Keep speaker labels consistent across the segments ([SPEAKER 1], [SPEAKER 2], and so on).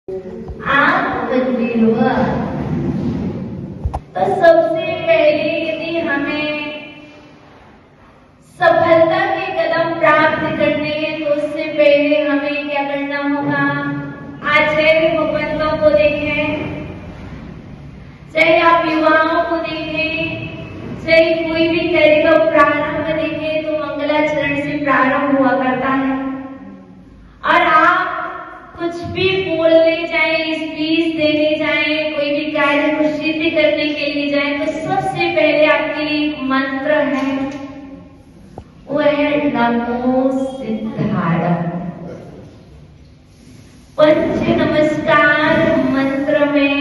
[SPEAKER 1] आप मंदिर हुआ तो सबसे पहले यदि हमें सफलता के कदम प्राप्त करने हैं तो उससे पहले हमें क्या करना होगा। आज चाहे भगवंतों को देखें, चाहे आप युवाओं को देखें, चाहे कोई भी कार्य का प्रारंभ देखें तो मंगलाचरण से प्रारंभ हुआ करता है। और आप कुछ भी बोलने जाए, स्पीच देने जाए, कोई भी कार्य को सिद्ध करने के लिए जाए तो सबसे पहले आपके लिए एक मंत्र है, वो है नमो सिद्धाय। पंच नमस्कार मंत्र में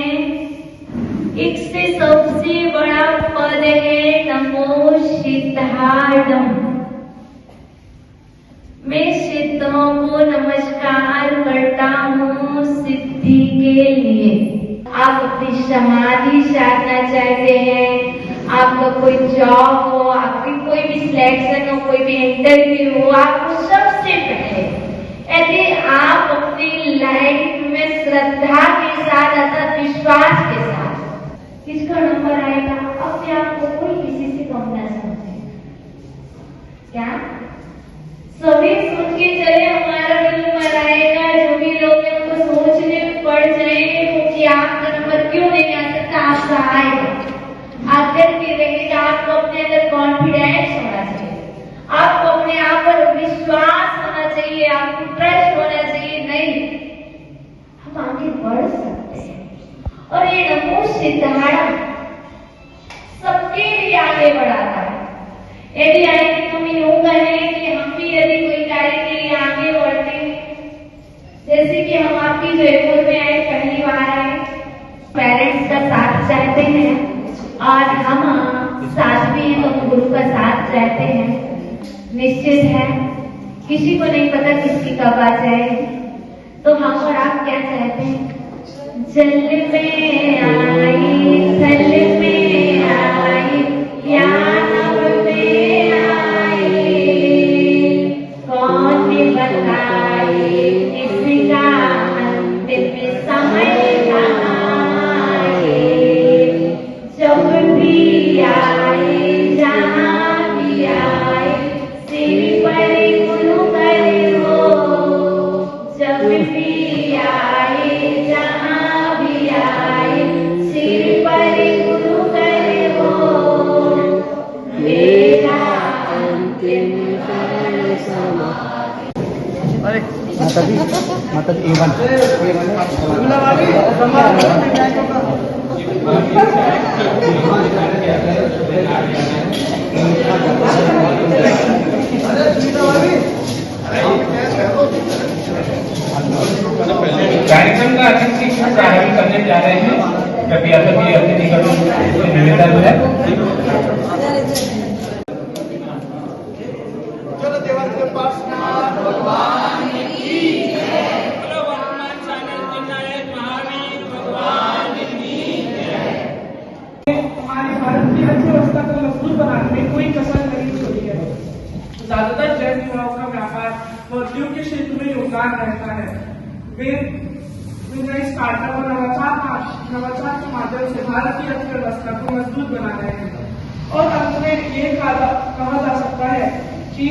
[SPEAKER 1] एक से सबसे बड़ा पद है नमो सिद्धाय। मैं सिद्धों को नमस्कार करता हूँ सिद्धि के लिए। आप अपनी समाधि साधना चाहते हैं, आपका कोई जॉब हो, आपकी कोई भी सिलेक्शन हो, कोई भी इंटरव्यू हो, आपको सबसे पहले यदि आप अपनी लाइफ में श्रद्धा के साथ अर्थात विश्वास के साथ किसका नंबर आएगा, अपने आप को कोई किसी से कम ना समझे। क्या सभी सोच के चले हमारा नंबर आएगा, जो भी लोग हैं उनको सोचने पड़ जाए वो कि आपका नंबर क्यों नहीं आ सकता, आपका आएगा। आकर के रहेगा, आपको अपने अंदर कॉन्फिडेंस होना चाहिए, आपको अपने आप पर विश्वास होना चाहिए, आपको ट्रस्ट होना चाहिए। नहीं, हम आगे बढ़ सकते हैं। और ये नमो सिद्धाय सबके लिए आगे बढ़ाता है। यदि आगे हम यूं कहें कि हम भी यदि कोई कार्य के लिए आगे बढ़ते, जैसे कि हम आपकी जयपुर में आए, पहली बार आए, पेरेंट्स का साथ चाहते हैं और हम साथ भी हैं तो हम गुरु का साथ चाहते हैं। निश्चित है किसी को नहीं पता किसकी कब आ जाए, तो हम और आप क्या चाहते हैं, जल में आई थल में आई या नभ में आई, कौन बताए इसका अंतिम समय आए। जब भी आए जहाँ भी आए सिर पर गुरु करे हो। जब भी आए जहाँ भी आए सिर पर गुरु करे हो। मेरा अंतिम कर्ण समाधि।
[SPEAKER 2] माता जी A1
[SPEAKER 3] कार्यक्रम का अतिथि प्रारंभ करने जा रहे हैं। कृपया सभी अतिथिगणों से निवेदन है।
[SPEAKER 2] चलो देवान के पास भगवान की जय।
[SPEAKER 3] बोलो वर्तमान चाणक्य नायक महावीर भगवान की जय।
[SPEAKER 4] हमारी भारत की अर्थव्यवस्था को मजबूत बनाने में कोई कसर नहीं छोड़ी है। ज्यादातर जैन युवाओं का व्यापार व उद्योग के क्षेत्र में योगदान रहता है। वे नए स्टार्टअप और नवाचार के माध्यम से भारत की अर्थव्यवस्था को मजबूत बना रहे हैं। और अंत में ये कहा जा सकता है कि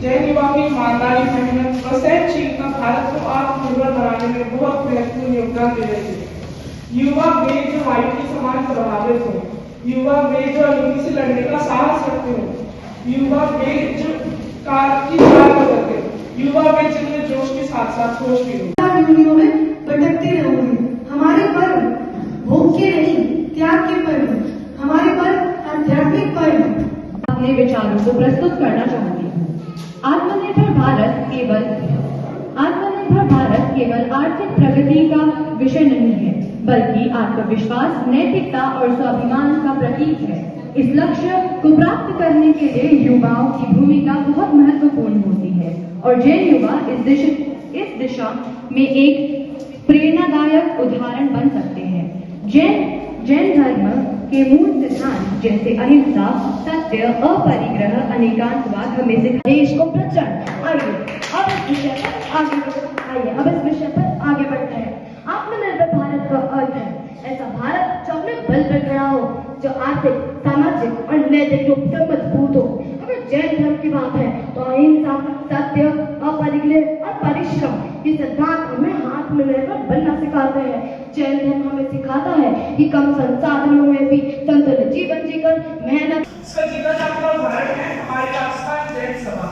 [SPEAKER 4] जैन युवाओं की ईमानदारी, मेहनत और सहनशीलता भारत को आत्मनिर्भर बनाने में बहुत महत्वपूर्ण योगदान दे रही है। युवा वे जो वायु के समान प्रभावित हो, युवा वे जो अनिति से लड़ने का साहस रखते हो, युवा वे जो कार की कार बदलते हो, युवा वे जिनमें जोश के साथ साथ होश भी हो।
[SPEAKER 5] दुनिया में भटकते रहोगे। हमारे पर्व भोग के नहीं, त्याग के पर्व, हमारे पर्व आध्यात्मिक पर्व।
[SPEAKER 6] अपने विचारों को प्रस्तुत करना चाहूंगी। आत्मनिर्भर भारत केवल आर्थिक प्रगति का विषय नहीं है, बल्कि आत्मविश्वास, नैतिकता और स्वाभिमान का प्रतीक है। इस लक्ष्य को प्राप्त करने के लिए युवाओं की भूमिका बहुत महत्वपूर्ण होती है और जैन युवा इस दिशा में एक प्रेरणादायक उदाहरण बन सकते हैं। जैन धर्म के मूल सिद्धांत जैसे अहिंसा, सत्य, अपरिग्रह, अनेकांतवाद हमें देश को प्रचंड। आइए अब इस विषय पर आगे बढ़ते हैं। आत्मनिर्भर
[SPEAKER 1] भारत का अर्थ है। ऐसा भारत जो अपने बल पर खड़ा हो, जो आर्थिक, सामाजिक और नैतिक रूप से मजबूत हो। अगर जैन धर्म की बात है तो अहिंसा, सत्य, अपरिग्रह और परिश्रम ये सिद्धांत हमें हाथ में लेकर बनना सिखाते हैं। जैन धर्म हमें सिखाता है कि कम संसाधनों में भी संतुलित जीवन जीकर मेहनत।
[SPEAKER 4] इसका जीवन आपका उदाहरण है हमारी आस्था जैन सभा,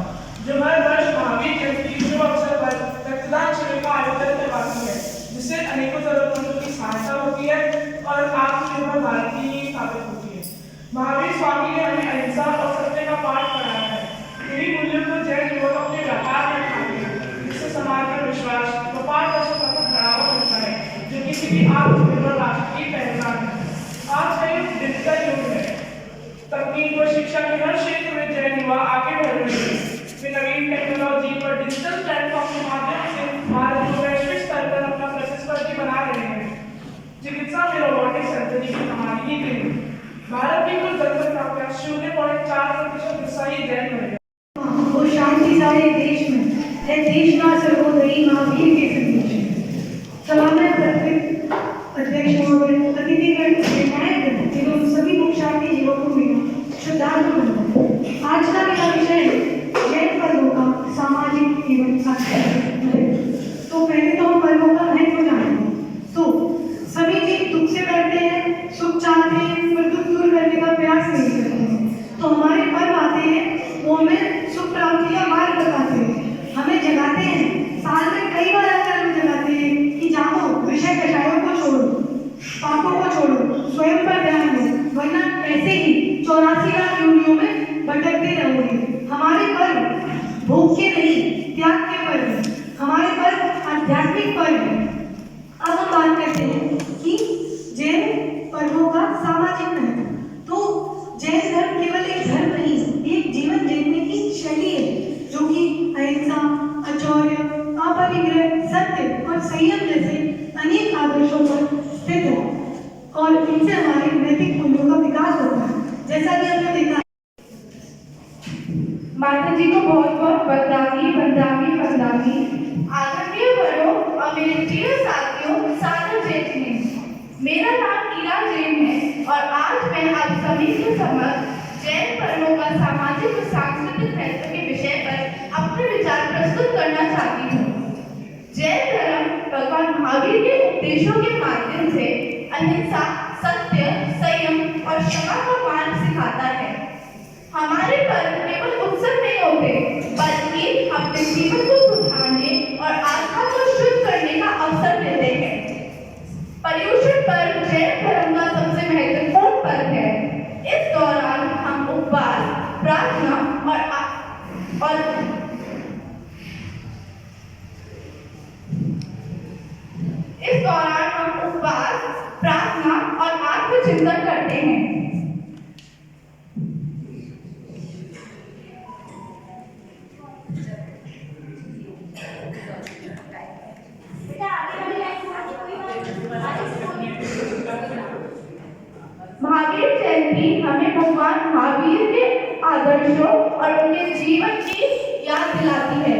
[SPEAKER 4] जो हर वर्ष महावीर जयंती के शुभ अवसर पर रक्तदान शिविर का आयोजन करवाती है, जिससे अनेकों जरूरतमंदों की सहायता होती है और आत्मनिर्भर भारत की नींव स्थापित होती है। महावीर स्वामी ने हमें अहिंसा और सत्य का पाठ पढ़ाया है। इन्हीं मूल्यों को जैन युवक अपने व्यापार में अपनाते हैं, जिससे समाज में विश्वास व पारदर्शिता को बढ़ावा मिलता है, जो किसी भी आत्मनिर्भर राष्ट्र की पहचान है। आज का युग डिजिटल युग है। तकनीक व शिक्षा के हर क्षेत्र में जैन युवा आगे बढ़ रहे हैं। वे नवीन टेक्नोलॉजी और डिजिटल प्लेटफॉर्म के माध्यम से भारत को वैश्विक स्तर पर अपना प्रतिस्पर्धी बना रहे हैं। चिकित्सा में रोबोटिक सर्जरी की कमाल की गई। भारत की कुल जनसंख्या 0.4% हिस्सा ही जैन बनेगा।
[SPEAKER 5] वो शांति सारे देश में है, देश का सर्वोदयी महावीर के संदेश। सलाम अध्यक्ष महोदय, अतिथिगण, विधायक एवं सभी मुख्याति युवकों में श्रद्धांजलि वंदन। आज का मेरा विषय जैन पर्वों का सामाजिक एवं सांस्कृतिक महत्व। तो पहले तो हम पर्वों का महत्व जानेंगे। तो सभी जीव दुख से डरते हैं, सुख चाहते हैं, पर दुख दूर करने का प्रयास नहीं करते हैं। तो हमारे पर्व आते हैं, वो हमें सुख प्राप्ति का मार्ग बताते हैं, हमें जगाते हैं। साल में कई बार आकर हमें जगाते हैं कि जागो, विषय कषायों को छोड़ो, पापों को छोड़ो, स्वयं पर ध्यान दो, वरना ऐसे ही 84 लाख योनियों में भटकते रहोगे। हमारे पर्व भोग के नहीं, त्याग के पर्व हैं। हमारे पर्व आध्यात्मिक पर्व हैं। अब हम बात करते हैं कि जैन पर्वों का सामाजिक महत्व। तो जैन धर्म केवल एक धर्म नहीं, एक जीवन जीने की शैली है, जो कि अहिंसा, अचौर्य, अपरिग्रह, सत्य और संयम जैसे अनेक आदर्शों पर स्थित है और इनसे हमारे नैतिक मूल्यों का विकास होता है। जैसा कि हमने देखा,
[SPEAKER 1] माता जी को बहुत बहुत वंदनामी वंदनामी वंदनामी। आदरणीय बड़ों और मेरे प्रिय साथियों, सागर जैन ने। मेरा नाम ईरा जैन है और आज मैं आप सभी के समक्ष जैन पर्वों का सामाजिक और सांस्कृतिक महत्व के विषय पर अपने विचार प्रस्तुत करना चाहती हूँ। जैन धर्म भगवान महावीर के उपदेशों के माध्यम से अहिंसा, सत्य, संयम और क्षमा का मार्ग सिखाता है। हमारे पर्व केवल उत्सव नहीं होते, बल्कि अपने जीवन को सुधारने और आत्मा को शुद्ध करने का अवसर देते हैं। पर्युषण पर्व जैन धर्म का सबसे महत्वपूर्ण पर्व है। इस दौरान हम उपवास, प्रार्थना और आत्मचिंतन करते हैं। महावीर जयंती हमें भगवान महावीर के आदर्शों और उनके जीवन की याद दिलाती है।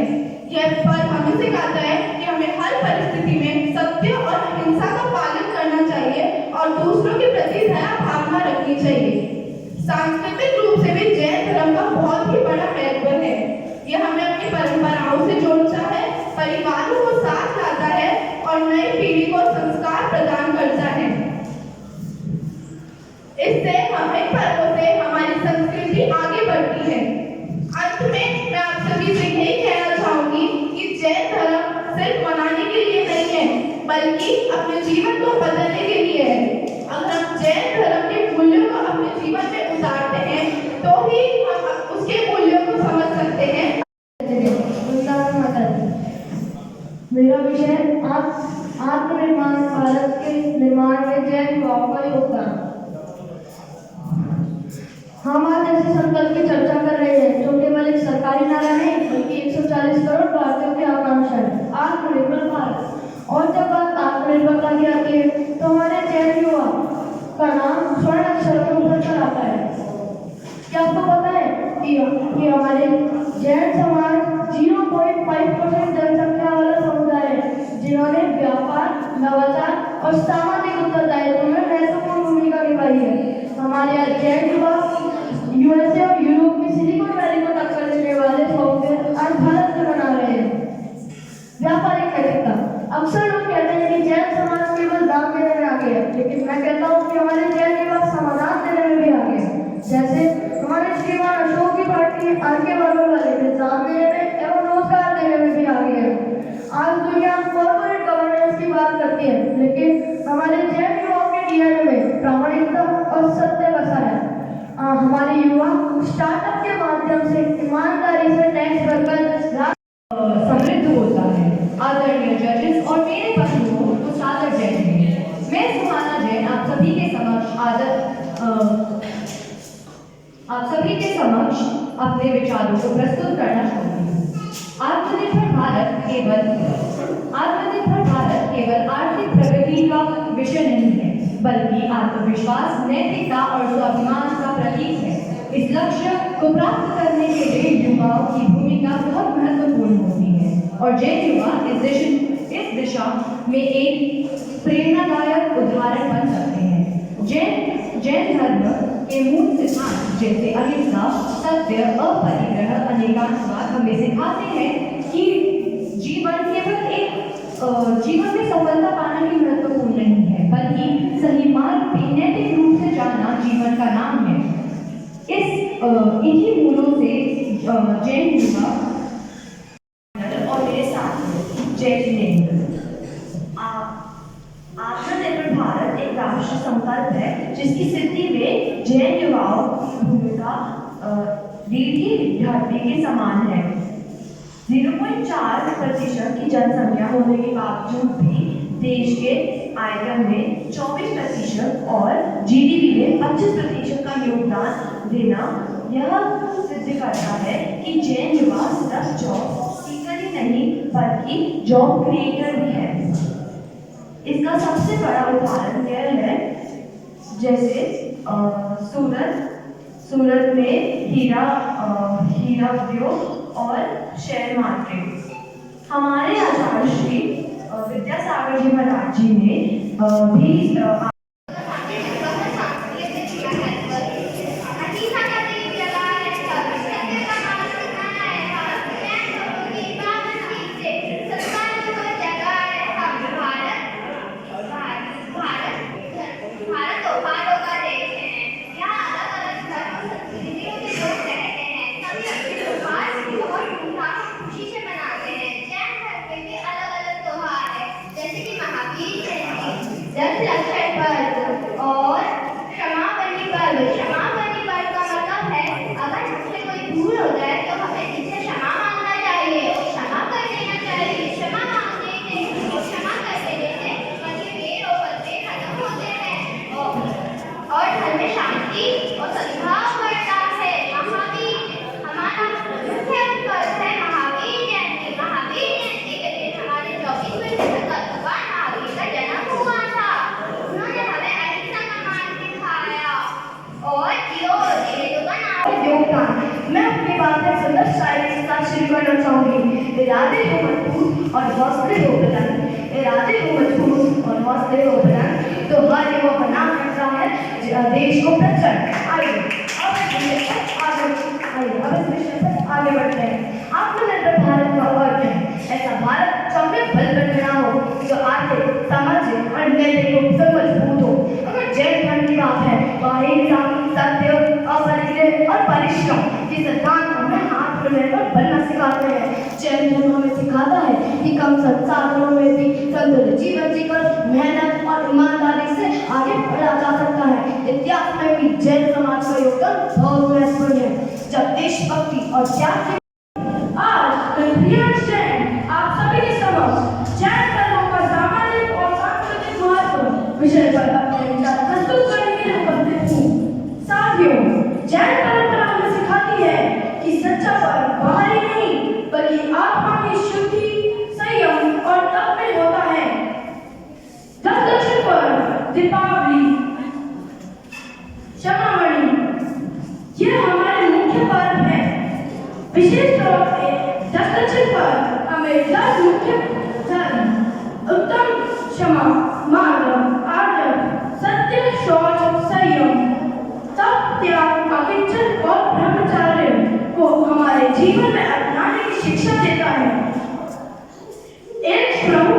[SPEAKER 1] यह पर्व हमें सिखाता है कि हमें हर परिस्थिति में सत्य और अहिंसा का पालन करना चाहिए और दूसरों के प्रति दया भावना रखनी चाहिए। सांस्कृतिक रूप से भी जैन धर्म का बहुत ही बड़ा महत्व है। यह हमें अपनी परंपराओं से जोड़ता है, परिवारों को साथ लाता है और नई पीढ़ी को संस्कार प्रदान करता है। इससे हमें पर्वों से हमारी संस्कृति आगे बढ़ती है। अंत में मैं आप सभी से यही कहना चाहूंगी कि जैन धर्म सिर्फ मनाने के लिए नहीं है, बल्कि अपने जीवन को बदलने के लिए है। अगर हम जैन धर्म के मूल्यों को अपने जीवन में उतारते हैं, तो ही हम उसके मूल्यों को समझ सकते हैं।
[SPEAKER 7] मेरा विषय आत्मनिर्भर भारत के निर्माण में जैन युवाओं का योगदान। हम आज ऐसे संकल्प की चर्चा कर रहे हैं जो केवल एक सरकारी नारा नहीं, बल्कि 140 करोड़ भारतीयों की आकांक्षा है, आत्मनिर्भर भारत। और जब बात आत्मनिर्भरता की आती है तो हमारे जैन युवा का नाम स्वर्ण अक्षरों में उभर कर आता है। क्या आपको पता है कि हमारे जैन समाज 0.5% जनसंख्या वाला समुदाय है, जिन्होंने व्यापार, नवाचार और सामाजिक उत्तरदायित्व में महत्वपूर्ण भूमिका निभाई है। हमारे यहाँ जैन युवा यूएसए और यूरोप में सिलिकॉन वैली को टक्कर देने वाले सॉफ्टवेयर आज भारत में बना रहे हैं। व्यापारिक नैतिकता। अक्सर लोग कहते हैं कि जैन समाज केवल दान देने में आगे है, लेकिन मैं कहता हूँ कि हमारे जैन युवा समाधान देने में भी आगे है। जैसे हमारे श्रीमान अशोक की पार्टी आगे बढ़ने वाले दान देने में एवं रोजगार देने में भी आगे है। आज दुनिया कॉर्पोरेट गवर्नेंस की बात करती है, लेकिन हमारे जैन युवाओं के डीएनए में प्रामाणिकता और सत्य बसा है। हमारे युवा स्टार्टअप के माध्यम से ईमानदारी से टैक्स भरकर
[SPEAKER 6] समृद्ध होता है। आदरणीय जजेस और मेरे बंधुओं को सादर जय हिंद। मैं सुहाना जैन आप सभी के समक्ष अपने विचारों को प्रस्तुत करना चाहती हूँ। आत्मनिर्भर भारत केवल आर्थिक प्रगति का विषय नहीं है, बल्कि आत्मविश्वास, नैतिकता और स्वाभिमान का प्रतीक है। इस लक्ष्य को प्राप्त करने के लिए युवाओं की भूमिका बहुत महत्वपूर्ण होती है और जैन युवा इस दिशा में एक प्रेरणादायक उदाहरण बन सकते हैं। जैन धर्म के मूल सिद्धांत जैसे अहिंसा, सत्य, अपरिग्रह, अनेकांतवाद हमें सिखाते हैं कि जीवन में सफलता पाना ही महत्वपूर्ण नहीं है, बल्कि सही मार्ग पे नैतिक रूप से जाना जीवन का नाम है। इन्हीं मूलों से जैन युवा और मेरे साथ जय जिनेंद्र। आत्मनिर्भर भारत एक राष्ट्रीय संकल्प है जिसकी सिद्धि में जैन युवाओं की भूमिका रीढ़ी के समान है। 0.4% की जनसंख्या होने के बावजूद भी देश के आयकर में 24% और जीडीपी में 25% का योगदान देना यह सिद्ध करता है कि जैन युवा सिर्फ जॉब सीकर ही नहीं बल्कि जॉब क्रिएटर भी है। इसका सबसे बड़ा उदाहरण यह है जैसे सूरत में हीरा उद्योग और शेयर मार्केट। हमारे आचार्य श्री विद्यासागर जी महाराज जी ने भी इरादे हो मजबूत और हौसले हो बुलंद, तो हर युवा बना सकता है देश को प्रचंड। आइए अब इस विषय पर आगे बढ़ते हैं। आत्मनिर्भर भारत का अर्थ है ऐसा भारत जो हमें बल बना हो, जो आर्थिक, सामाजिक और नैतिक रूप से मजबूत हो। अगर जैन धर्म की बात है तो अहिंसा, सत्य, अपरिग्रह और परिश्रम के सिद्धांत हमें आत्मनिर्भर बनना सिखाते हैं। जैन धर्म हमें सिखाता है कि कम संसाधनों में भी संतुलित जीवन जीकर मेहनत और ईमानदारी से आगे बढ़ा जा सकता है। इतिहास में भी जैन समाज का योगदान बहुत महत्वपूर्ण है। जब देशभक्ति और त्याग
[SPEAKER 5] आज जैन आप सभी के समक्ष जैन धर्म का सामाजिक और सांस्कृतिक महत्व विषय पर अपने विचार प्रस्तुत करने के लिए उपस्थित हूँ। साथियों, जैन परंपरा हमें सिखाती है कि सच्चा पर्व बाहरी नहीं बल्कि आत्मा की शुद्धि, संयम और तप में होता है। दशदक्षिण पर्व, दीपावली, क्षमावणी, ये हमारे मुख्य पर्व है। विशेष तौर से दशदक्षिण पर्व हमें 10 मुख्य धर्म, उत्तम क्षमा, मार्ग दिशा देता है। एक प्रमुख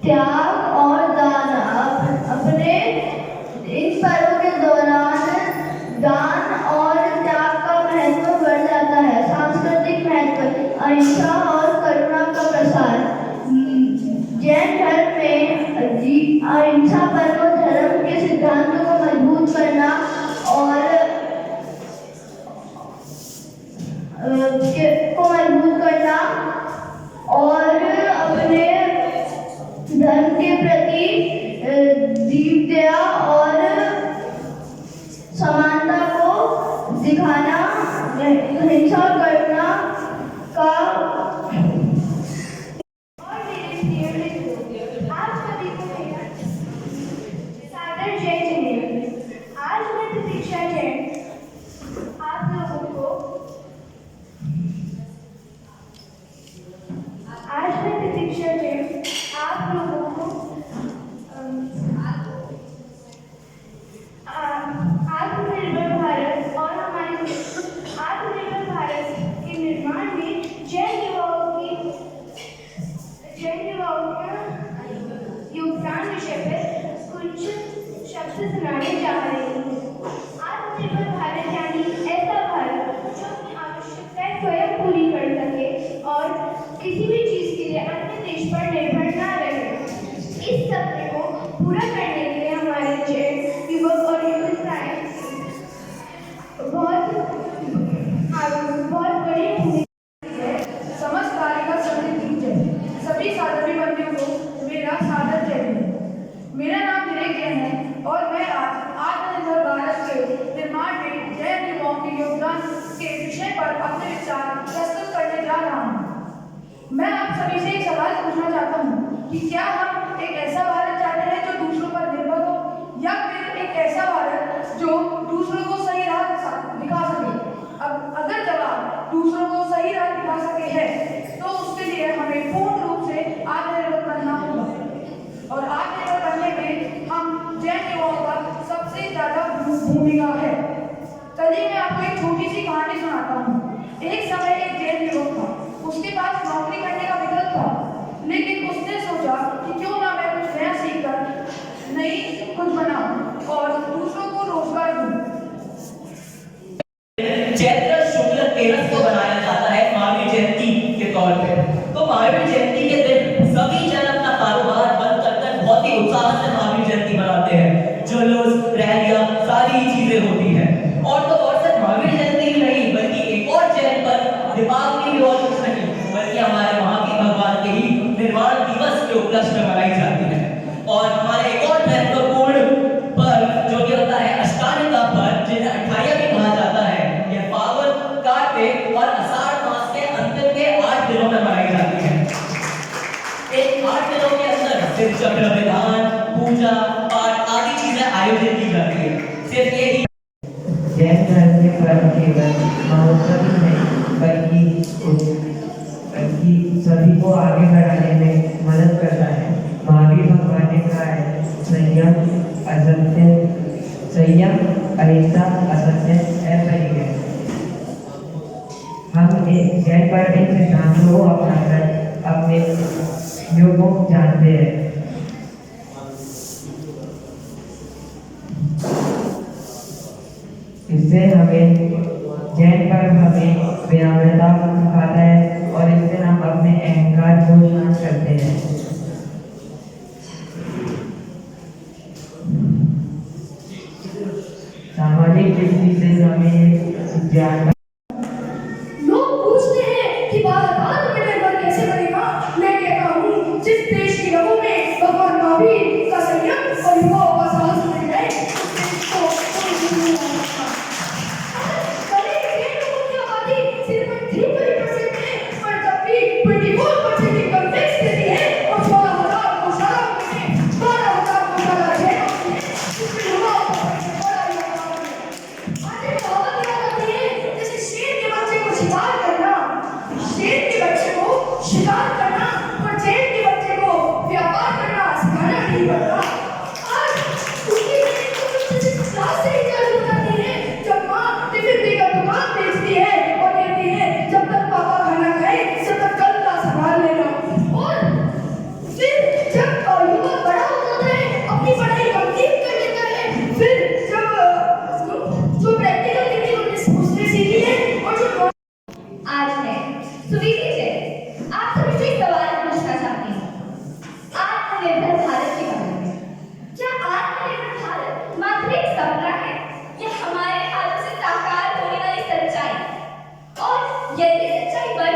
[SPEAKER 7] त्याग और दान अपने इन पर्वों के दौरान दान और त्याग का महत्व बढ़ जाता है। सांस्कृतिक महत्व, अहिंसा और करुणा का प्रसार। जैन धर्म में अहिंसा पर्व धर्म के सिद्धांतों को मजबूत करना और अपने धर्म के प्रति दीप दया और समानता को दिखाना, अहिंसा और करुणा का।
[SPEAKER 5] और मेरे प्रिय मित्रों, आप सभी को मेरा सादर जय जिनेन्द्र। आज मैं प्रतीक्षा जैन आप लोगों को आत्मनिर्भर भारत और हमारे आत्मनिर्भर भारत के निर्माण में जैन युवाओं का योगदान विषय पर कुछ शब्द सुनाने जा रही हूँ। आत्मनिर्भर भारत यानी ऐसा भारत जो अपनी आवश्यकताएं स्वयं पूरी कर सके और किसी भी चीज के लिए अन्य देश पर निर्भर न रहे। इस सपने को पूरा करने के लिए हमारे जैन युवक और युवतियाएं बहुत बड़ी भूमिका।
[SPEAKER 8] समस्त बालिका समृद्धि जय। सभी साधवी बंदियों को मेरा सादर जय। मेरा नाम विनय जैन है और मैं आज आत्मनिर्भर भारत के निर्माण में जैन युवाओं के योगदान के विषय पर अपने विचार प्रस्तुत करने जा रहा हूँ। मैं आप सभी से एक सवाल पूछना चाहता हूँ कि क्या हम एक ऐसा भारत चाहते हैं जो दूसरों पर निर्भर हो, या फिर एक ऐसा भारत जो दूसरों को सही राह दिखा सके? अब अगर जवाब दूसरों को सही राह दिखा सके है तो उसके लिए हमें पूर्ण रूप से आत्मनिर्भर बनना होगा। और आत्मनिर्भर बनने में हम जैन युवाओं का सबसे ज्यादा भूमिका है। चलिए मैं आपको एक छोटी सी कहानी सुनाता हूँ। एक समय एक जैन युवक था। उसके पास नौकरी करने का विकल्प था, लेकिन उसने सोचा कि क्यों ना मैं कुछ नया सीखकर नई कुछ बनाऊं और दूसरों को रोजगार दूं।
[SPEAKER 9] चैत्र शुक्ल 13 को बनाया जाता है महावीर जयंती के तौर पे। तो महावीर जयंती के दिन सभी जन अपना कारोबार बंद कर बहुत ही उत्साह से महावीर जयंती मनाते हैं। जुलूस, रैलियां, सारी चीजें होती हैं। और तो और सिर्फ महावीर जयंती ही नहीं, बल्कि एक और जयंती पर दीपावली भी और कुछ नहीं, बल्कि हमारे महावीर भगवान के ही निर्वाण दिवस के उपलक्ष्य में मनाई जाती है। और हमारे एक और महत्वपूर्ण पर्व जो कि होता है अष्टानिका पर्व, जिन्हें अठाया भी कहा जाता है, यह पावन कार्तिक और आषाढ़ मास के अंतिम के 8 दिनों में मनाई जाती है। इन 8 दिनों के अंदर सिर्फ चक्र विधान, पूजा पाठ आदि चीजें आयोजित की जाती है। सिर्फ यही
[SPEAKER 10] जैन धर्म के पर्व केवल महोत्सव ही नहीं बल्कि सभी को आगे बढ़ाने में मदद करता है। महावीर भगवान ने कहा है, संयम अहिंसा असत्य अपरिग्रह। हम जैन पर्व के सिद्धांतों को अपनाकर अपने योग को जानते हैं। इससे हमें जैन पर्व हमें विनम्रता सिखाता है और इससे हम अपने अहंकार को शांत करते हैं। सामाजिक दृष्टि से हमें ज्ञान।
[SPEAKER 5] लोग पूछते हैं कि भारत आत्मनिर्भर कैसे बनेगा। मैं कहता हूँ, जिस देश की रगों में भगवान महावीर का संयम और युवाओं का साहस मिल जाए, उस देश को कोई नहीं रोक सकता। भले ही जैन लोगों की आबादी सिर्फ 3% है, पर जब भी 24% की कॉन्फ्लिक्ट देती है और 16,000 गौशालाओं में 12,000 गौशाला जैनों में, उसमें युवाओं का बड़ा योगदान है। आज एक कहावत याद आती है, जैसे शेर के बच्चे को शिकार करना, शेर के बच्चे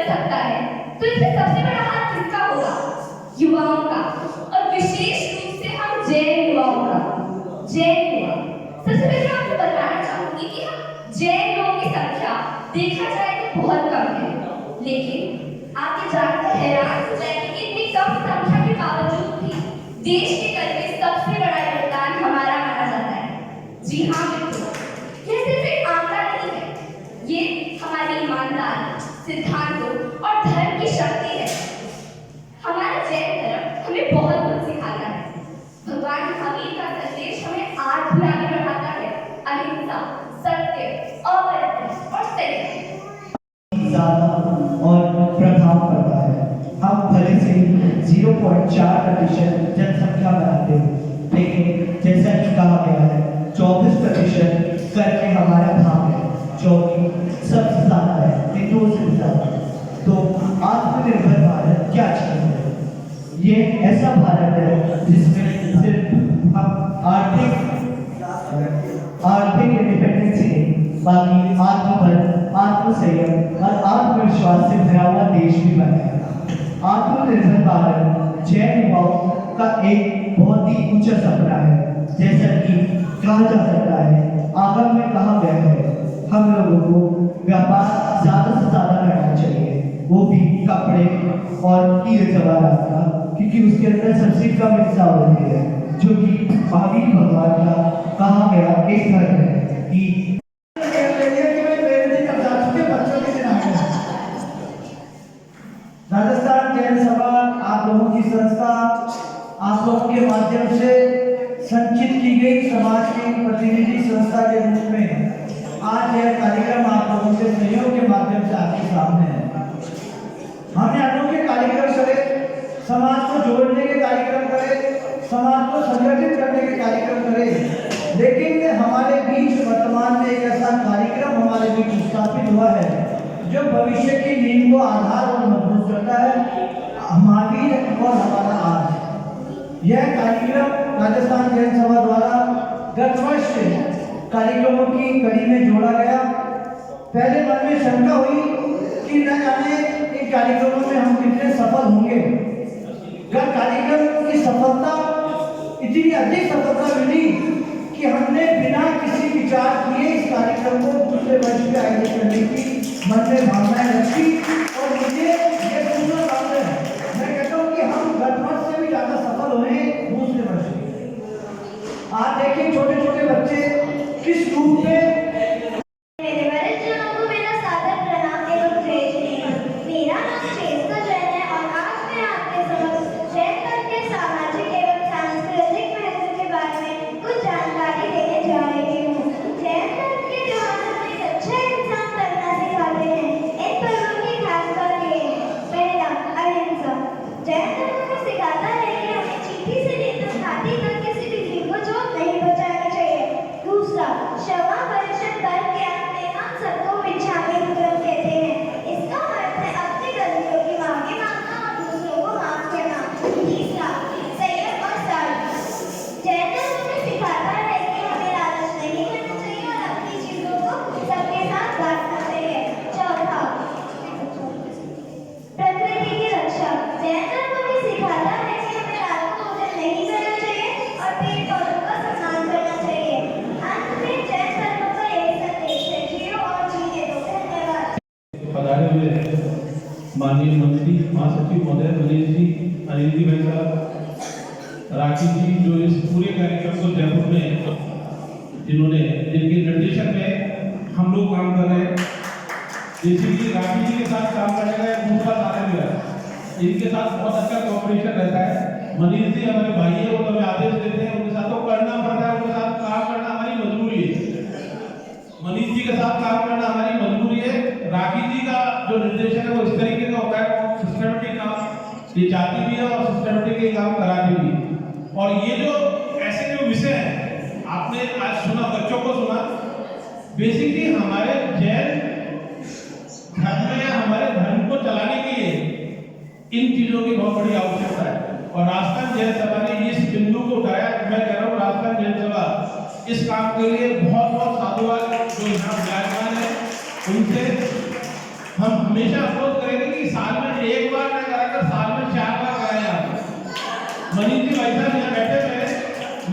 [SPEAKER 7] सकता है तो इसमें सबसे बड़ा हाथ किसका होगा? युवाओं का, और विशेष रूप से हम जैन युवाओं का। जैन युवा, सबसे पहले मैं आपको बताना चाहूंगी कि हम जैन लोगों की संख्या देखा जाए तो बहुत कम है, लेकिन आप ये जानकर हैरान हो जाएंगे कि इतनी कम संख्या के बावजूद भी देश के कर में सबसे बड़ा योगदान हमारा माना जाता है। जी हाँ मित्रों, यह सिर्फ एक आंकड़ा नहीं है, ये हमारी ईमानदारी, सिद्धांतों और धर्म की शक्ति है। हमारा जैन धर्म हमें बहुत कुछ सिखाता है। भगवान महावीर का संदेश हमें आज भी आगे बढ़ाता है। अहिंसा, सत्य, अवैर और सत्य
[SPEAKER 11] और प्रभाव पड़ता है। हम भले से 0.4% जनसंख्या बनाते हैं, लेकिन जैसा कि कहा गया है 24% कर में हमारा भाग है, जो कि सबसे ज्यादा है, हिंदुओं से ज्यादा। तो आत्मनिर्भर भारत क्या चीज है? ये ऐसा भारत है जिसमें सिर्फ हम आर्थिक इंडिपेंडेंस ही नहीं, बाकी आत्मबल, आत्मसंयम और आत्मविश्वास से भरा हुआ देश भी बना है। आत्मनिर्भर भारत जैन युवाओं का एक बहुत ही ऊंचा सपना है। जैसा कि कहा जा सकता है, आगम में कहा गया है, हम लोगों को व्यापार ज्यादा से ज्यादा करना चाहिए, वो भी कपड़े और हीरे जवाहरात का, क्योंकि उसके अंदर सबसे कम हिस्सा होती है, जो कि महावीर भगवान का कहा गया एक धर्म है कि राजस्थान जैन सभा आप लोगों की संस्था, आप लोगों के माध्यम से संचित की गई समाज की प्रतिनिधि संस्था के रूप में आज यह कार्यक्रम आप लोगों के सहयोग के माध्यम से आपके सामने है। हमने अनोखे कार्यक्रम करे, समाज को जोड़ने के कार्यक्रम करे, समाज को संगठित करने के कार्यक्रम करे, लेकिन हमारे बीच वर्तमान में एक ऐसा कार्यक्रम हमारे बीच स्थापित हुआ है जो भविष्य की नींव को आधार और मजबूत करता है, महावीर और हमारा आज। यह कार्यक्रम राजस्थान जैन सभा द्वारा गत वर्ष से कार्यक्रमों की कड़ी में जोड़ा गया। पहले मन में शंका हुई कि न जाने इन कार्यक्रमों में हम कितने सफल होंगे। कार्यक्रम की सफलता इतनी अधिक सफलता मिली कि हमने बिना किसी विचार किए इस कार्यक्रम को दूसरे वर्ष में आयोजित करने की मन में भावनाएं रखी, और मुझे ये दूसरा बात है, मैं कहता हूँ कि हम गत वर्ष से भी ज्यादा सफल हुए दूसरे वर्ष में। आप देखिए छोटे छोटे बच्चे किस रूप में।
[SPEAKER 7] मेरे वरिष्ठ जनों को मेरा सादर प्रणाम एवं जय श्री। मेरा नाम चेतना जैन है और आज मैं आपके समक्ष जैन धर्म के सामाजिक एवं सांस्कृतिक महत्व के बारे में कुछ जानकारी देने जा रही हूँ। जैन धर्म के त्योहार हमें एक अच्छा इंसान बनना सिखाते हैं। इन पर्वों की खास बात ये है, पहला अहिंसा। जैन धर्म हमें सिखाता है कि हमें चींटी से लेकर हाथी तक किसी भी जीव को चोट नहीं पहुंचानी चाहिए। दूसरा, क्षमा वर्षन कर्म के अंत में हम सबको मिच्छामि दुक्कडम कहते हैं। इसका अर्थ है अपनी गलतियों की माफी मांगना और दूसरों को माफ करना। तीसरा, संयम और साधना। जैन धर्म हमें सिखाता है कि हमें लालच नहीं करना चाहिए और अपनी चीजों को सबके साथ बांटना चाहिए। चौथा, प्रकृति की रक्षा। जैन धर्म हमें सिखाता है कि हमें रात को भोजन नहीं करना चाहिए और पेड़ पौधों का सम्मान करना चाहिए। अंत में जैन धर्म का यही संदेश है, जियो और जीने दो। धन्यवाद।
[SPEAKER 3] पधारे हुए माननीय मंत्री महासचिव महोदय मनीष जी, अनिल जी भाई साहब, राखी जी, जो इस पूरे कार्यक्रम को जयपुर में जिन्होंने जिनके निर्देशन में हम लोग काम कर रहे हैं, बेसिकली राखी जी के साथ काम करने का एक दूसरा कारण भी है, इनके साथ बहुत अच्छा कॉपरेशन रहता है। मनीष जी हमारे भाई है, वो हमें आदेश देते हैं, उनके साथ तो करना पड़ता है, उनके साथ काम करना हमारी मजबूरी है। मनीष जी के साथ काम करना हमारी मजबूरी है। राखी जी का जो निर्देशन है वो इस तरीके का होता है, वो सिस्टमेटिक काम ये चाहती भी है और सिस्टमेटिक काम कराती भी है। और ये जो ऐसे जो विषय है आपने आज सुना, बच्चों को सुना, बेसिकली हमारे जैन धर्म में हमारे धर्म को चलाने के लिए इन चीजों की बहुत बड़ी आवश्यकता है। और राजस्थान जैन सभा ने इस बिंदु को उठाया। मैं कह रहा हूँ राजस्थान जैन सभा इस काम के लिए बहुत बहुत साधुवाद जो यहाँ विराजमान है, उनसे हम हमेशा अनुरोध करेंगे कि साल में एक बार न कराकर साल में 4 बार कराया। मनीष जी भाई साहब यहाँ बैठे हुए,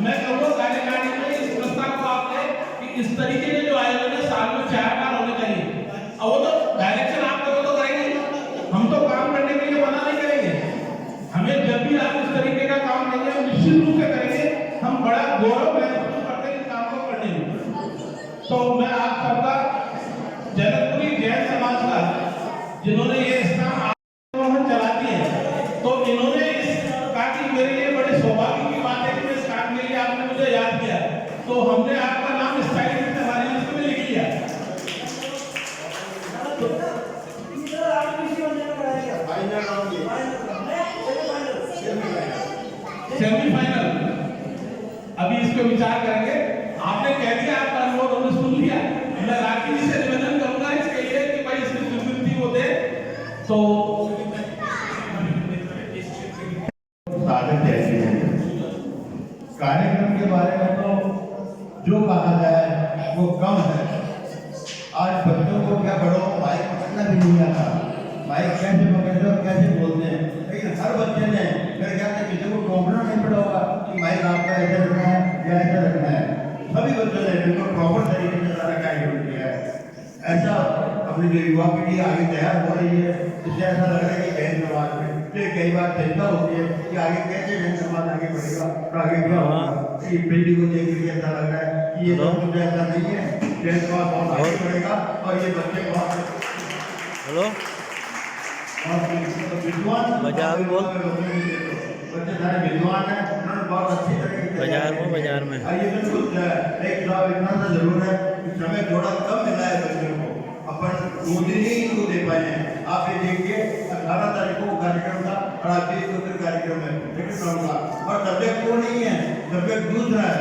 [SPEAKER 3] मैं कहूँगा कार्यकारिणी में इस प्रस्ताव को आपने कि इस तरीके के जो आयोजन है साल में 4 बार होने चाहिए। अब वो तो डायरेक्शन आप तो करेंगे, हम तो काम करने के लिए मना नहीं करेंगे। हमें जब भी आप इस तरीके का काम देंगे हम निश्चित रूप से करेंगे। हम बड़ा गौरव महसूस करते हैं इस काम को करने में। तो मैं आप सबका जनकपुरी जैन समाज का जिन्होंने ये काम चलाती है, तो इन्होंने कहा कि मेरे लिए बड़े सौभाग्य की बात है कि इस काम के लिए आपने मुझे याद किया, तो हमने आपका नाम स्थायी रूप से हमारी लिस्ट में लिख लिया। सेमीफाइनल अभी इस पे विचार करेंगे। आपने कह दिया, आपका अनुरोध हमने सुन लिया। मैं राखी जी से निवेदन करूंगा इसके लिए कि भाई इसकी स्वीकृति को दे। तो
[SPEAKER 12] कार्यक्रम के बारे में तो जो कहा जाए वो कम है। आज बच्चों को क्या बड़ों को माइक पकड़ना भी नहीं आता, माइक कैसे पकड़ते और कैसे बोलते हैं। लेकिन हर बच्चे ने मेरे ख्याल से किसी को टोकना नहीं पड़ा होगा कि माइक आपका ऐसे रखना है या ऐसे रखना है। सभी बच्चों ने बिल्कुल प्रॉपर तरीके से सारा कार्यक्रम किया है। ऐसा अपनी जो युवा पीढ़ी आगे तैयार हो रही है, इससे ऐसा लग रहा है कि जैन समाज में फिर कई बार चिंता होती है कि आगे कैसे जैन समाज आगे बढ़ेगा और आगे क्या होगा। ये पीढ़ी को देख के ऐसा लग रहा है कि ये सब कुछ ऐसा नहीं है, जैन समाज बहुत आगे बढ़ेगा और ये बच्चे बहुत विद्वान बाजार बोल बच्चे सारे विद्वान है, उन्होंने बहुत अच्छी तरीके से बाजार में ये बिल्कुल एक जवाब इतना सा जरूर है कि समय थोड़ा कम मिला है बच्चों को, अपन 2 दिन ही इनको दे पाए हैं। आप ये देखिए 18 तारीख को कार्यक्रम था और आज 20 को फिर कार्यक्रम है का, और सब्जेक्ट वो नहीं है, सब्जेक्ट दूसरा है,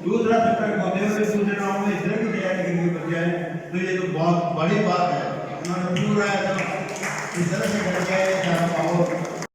[SPEAKER 12] दूसरा सब्जेक्ट होते हुए दूसरे राउंड में इधर की तैयारी करके बच्चे आए। तो ये तो बहुत बड़ी बात है, उन्होंने पूरा इस तरह से करके